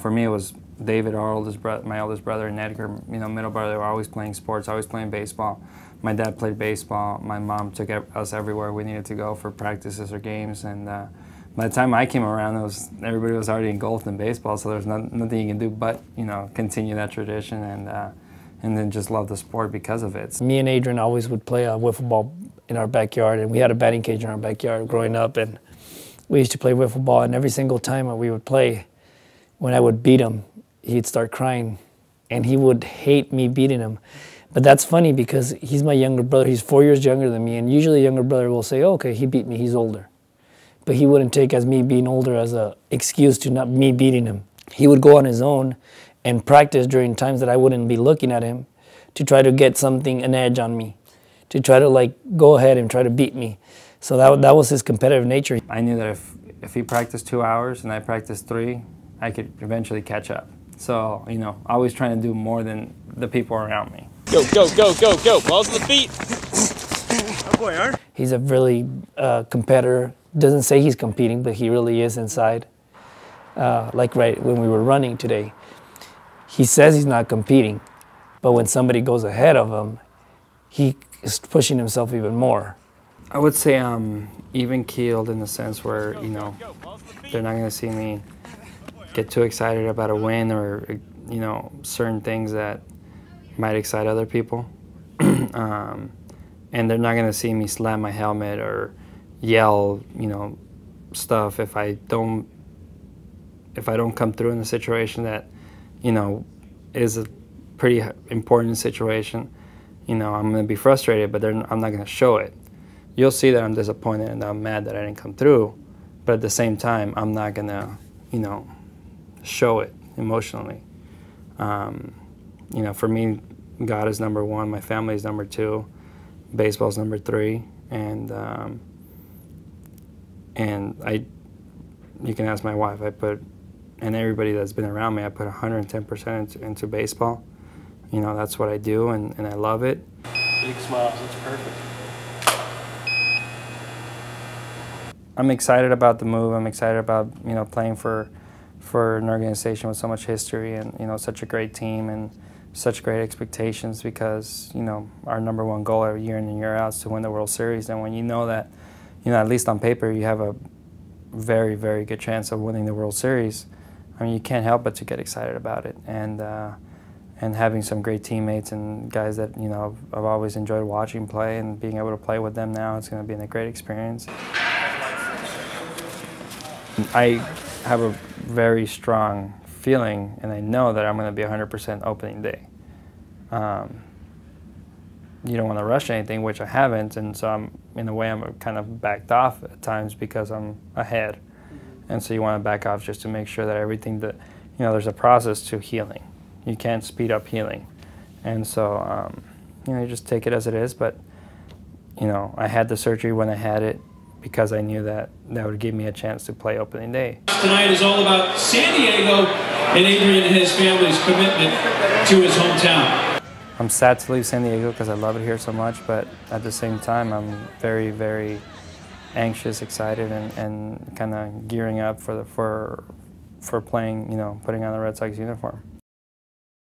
for me it was David, my oldest brother, and Edgar, middle brother. They were always playing sports, always playing baseball. My dad played baseball. My mom took us everywhere we needed to go for practices or games. And by the time I came around, everybody was already engulfed in baseball, so there's nothing you can do but continue that tradition and then just love the sport because of it. Me and Adrian always would play wiffle ball in our backyard, and we had a batting cage in our backyard growing up, and we used to play wiffle ball. And every single time we would play, when I would beat him, he'd start crying, and he would hate me beating him. But that's funny because he's my younger brother. He's 4 years younger than me, and usually a younger brother will say, oh, okay, he beat me, he's older. But he wouldn't take as me being older as an excuse to not me beating him. He would go on his own and practice during times that I wouldn't be looking at him to try to get an edge on me, to try to go ahead and try to beat me. So that was his competitive nature. I knew that if he practiced 2 hours and I practiced 3, I could eventually catch up. So, always trying to do more than the people around me. Go, go, go, go, go. Balls to the feet. Oh boy, Art. He's a really competitor. Doesn't say he's competing, but he really is inside. Like right when we were running today, he says he's not competing, but when somebody goes ahead of him, he is pushing himself even more. I would say I'm even-keeled in the sense where, they're not going to see me get too excited about a win or, certain things that might excite other people. And they're not going to see me slam my helmet or yell, stuff if I don't come through in a situation that, is a pretty important situation. I'm going to be frustrated, but I'm not going to show it. You'll see that I'm disappointed and I'm mad that I didn't come through, but at the same time, I'm not going to, show it emotionally. For me, God is number 1, my family is number 2, baseball's number 3, and you can ask my wife, and everybody that's been around me, I put 110% into baseball. That's what I do, and I love it. Big smiles, that's perfect. I'm excited about the move. I'm excited about, playing for an organization with so much history and, such a great team and such great expectations because, our number 1 goal every year in and year out is to win the World Series. And when you know that, at least on paper, you have a very, very good chance of winning the World Series, you can't help but to get excited about it. And having some great teammates and guys that, I've always enjoyed watching play and being able to play with them now, it's going to be a great experience. I have a very strong feeling, and I know that I'm going to be 100% opening day. You don't want to rush anything, which I haven't, and so in a way I'm kind of backed off at times because I'm ahead. And so you want to back off just to make sure that everything that, there's a process to healing. You can't speed up healing. And so, you just take it as it is, but, I had the surgery when I had it because I knew that would give me a chance to play opening day. Tonight is all about San Diego and Adrian and his family's commitment to his hometown. I'm sad to leave San Diego because I love it here so much, but at the same time, I'm very, very anxious, excited, and kind of gearing up for playing, putting on the Red Sox uniform.